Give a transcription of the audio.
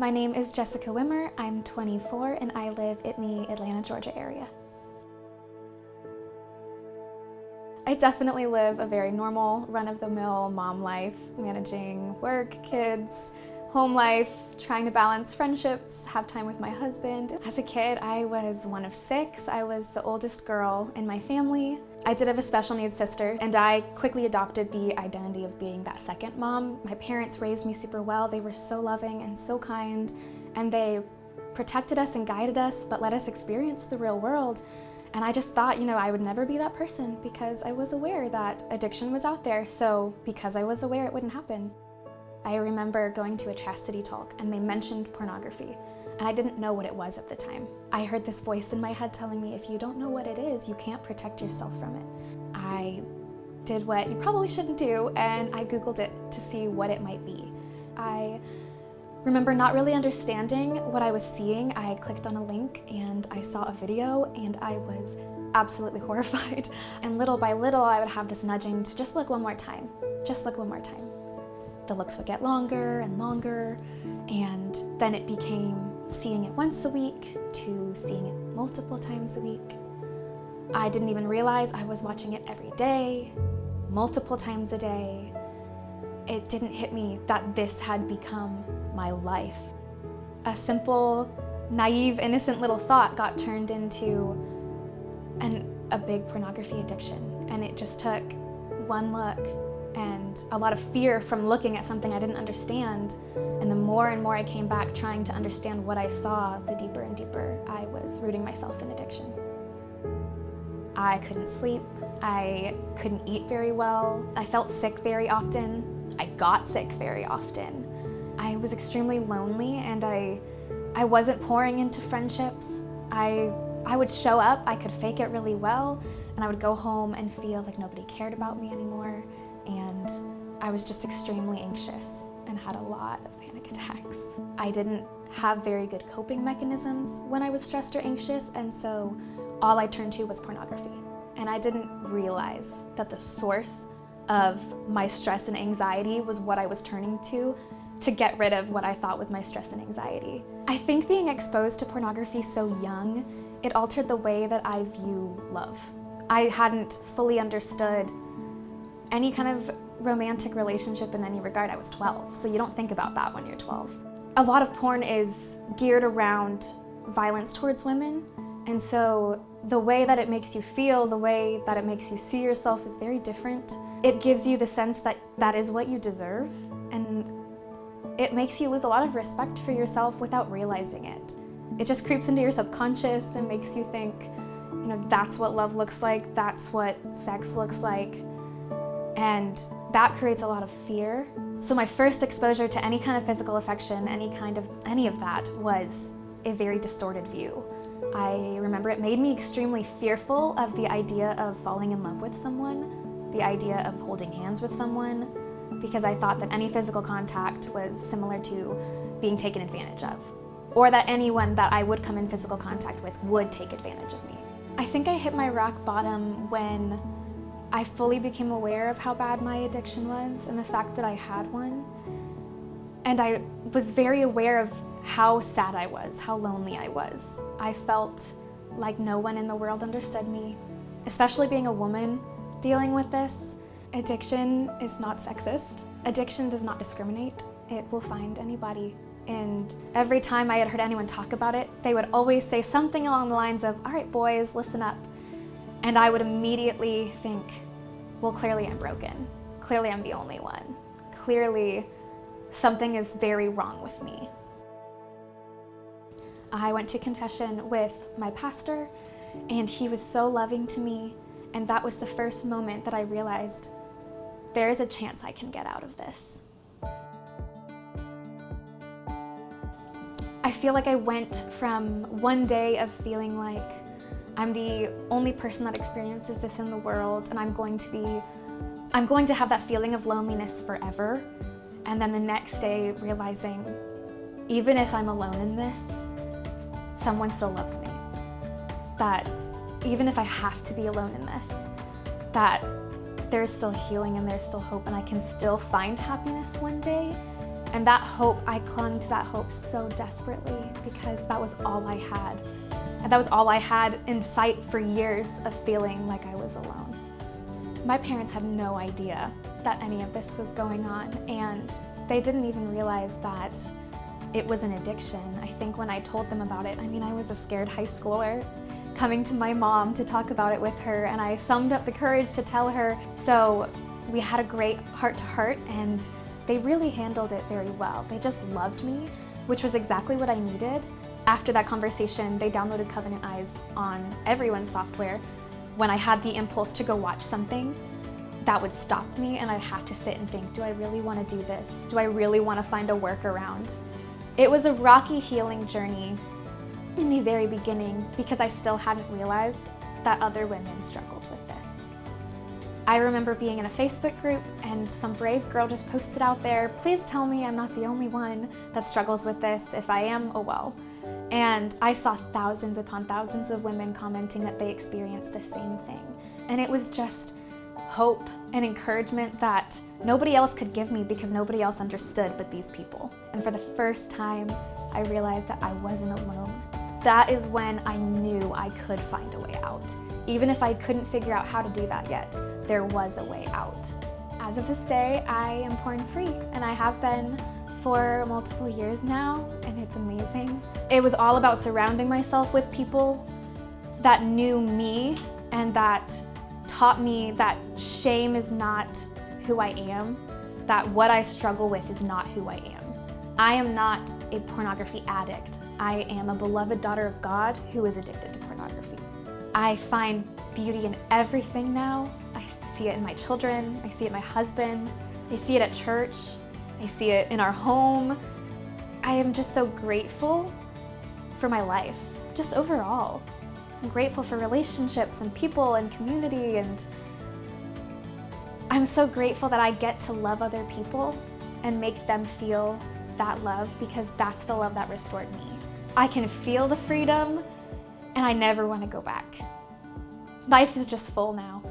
My name is Jessica Wimmer. I'm 24 and I live in the Atlanta, Georgia area. I definitely live a very normal, run-of-the-mill mom life, managing work, kids, home life, trying to balance friendships, have time with my husband. As a kid, I was one of 6. I was the oldest girl in my family. I did have a special needs sister, and I quickly adopted the identity of being that second mom. My parents raised me super well. They were so loving and so kind, and they protected us and guided us, but let us experience the real world. And I just thought, I would never be that person because I was aware that addiction was out there. So because I was aware, it wouldn't happen. I remember going to a chastity talk and they mentioned pornography, and I didn't know what it was at the time. I heard this voice in my head telling me, if you don't know what it is, you can't protect yourself from it. I did what you probably shouldn't do, and I Googled it to see what it might be. I remember not really understanding what I was seeing. I clicked on a link and I saw a video and I was absolutely horrified. And little by little, I would have this nudging to just look one more time, just look one more time. The looks would get longer and longer, and then it became seeing it once a week to seeing it multiple times a week. I didn't even realize I was watching it every day, multiple times a day. It didn't hit me that this had become my life. A simple, naive, innocent little thought got turned into a big pornography addiction, and it just took one look and a lot of fear from looking at something I didn't understand. And the more and more I came back trying to understand what I saw, the deeper and deeper I was rooting myself in addiction. I couldn't sleep. I couldn't eat very well. I felt sick very often. I got sick very often. I was extremely lonely, and I wasn't pouring into friendships. I would show up, I could fake it really well, and I would go home and feel like nobody cared about me anymore. And I was just extremely anxious and had a lot of panic attacks. I didn't have very good coping mechanisms when I was stressed or anxious, and so all I turned to was pornography. And I didn't realize that the source of my stress and anxiety was what I was turning to get rid of what I thought was my stress and anxiety. I think being exposed to pornography so young, it altered the way that I view love. I hadn't fully understood any kind of romantic relationship in any regard. I was 12, so you don't think about that when you're 12. A lot of porn is geared around violence towards women, and so the way that it makes you feel, the way that it makes you see yourself is very different. It gives you the sense that that is what you deserve, and it makes you lose a lot of respect for yourself without realizing it. It just creeps into your subconscious and makes you think, that's what love looks like, that's what sex looks like. And that creates a lot of fear. So my first exposure to any kind of physical affection, any of that, was a very distorted view. I remember it made me extremely fearful of the idea of falling in love with someone, the idea of holding hands with someone, because I thought that any physical contact was similar to being taken advantage of, or that anyone that I would come in physical contact with would take advantage of me. I think I hit my rock bottom when I fully became aware of how bad my addiction was and the fact that I had one. And I was very aware of how sad I was, how lonely I was. I felt like no one in the world understood me, especially being a woman dealing with this. Addiction is not sexist. Addiction does not discriminate. It will find anybody. And every time I had heard anyone talk about it, they would always say something along the lines of, "All right, boys, listen up." And I would immediately think, well, clearly I'm broken. Clearly I'm the only one. Clearly something is very wrong with me. I went to confession with my pastor, and he was so loving to me, and that was the first moment that I realized there is a chance I can get out of this. I feel like I went from one day of feeling like I'm the only person that experiences this in the world, and I'm going to have that feeling of loneliness forever. And then the next day realizing, even if I'm alone in this, someone still loves me. That even if I have to be alone in this, that there's still healing and there's still hope, and I can still find happiness one day. And that hope, I clung to that hope so desperately because that was all I had. And that was all I had in sight for years of feeling like I was alone. My parents had no idea that any of this was going on, and they didn't even realize that it was an addiction. I think when I told them about it, I was a scared high schooler coming to my mom to talk about it with her, and I summed up the courage to tell her. So we had a great heart-to-heart, and they really handled it very well. They just loved me, which was exactly what I needed. After that conversation, they downloaded Covenant Eyes on everyone's software. When I had the impulse to go watch something, that would stop me, and I'd have to sit and think, do I really want to do this? Do I really want to find a workaround? It was a rocky healing journey in the very beginning because I still hadn't realized that other women struggled with this. I remember being in a Facebook group and some brave girl just posted out there, please tell me I'm not the only one that struggles with this. If I am, oh well. And I saw thousands upon thousands of women commenting that they experienced the same thing. And it was just hope and encouragement that nobody else could give me because nobody else understood but these people. And for the first time, I realized that I wasn't alone. That is when I knew I could find a way out. Even if I couldn't figure out how to do that yet, there was a way out. As of this day, I am porn-free, and I have been for multiple years now, and it's amazing. It was all about surrounding myself with people that knew me and that taught me that shame is not who I am, that what I struggle with is not who I am. I am not a pornography addict. I am a beloved daughter of God who is addicted to pornography. I find beauty in everything now. I see it in my children, I see it in my husband, I see it at church, I see it in our home. I am just so grateful for my life, just overall. I'm grateful for relationships and people and community, and I'm so grateful that I get to love other people and make them feel that love, because that's the love that restored me. I can feel the freedom, and I never want to go back. Life is just full now.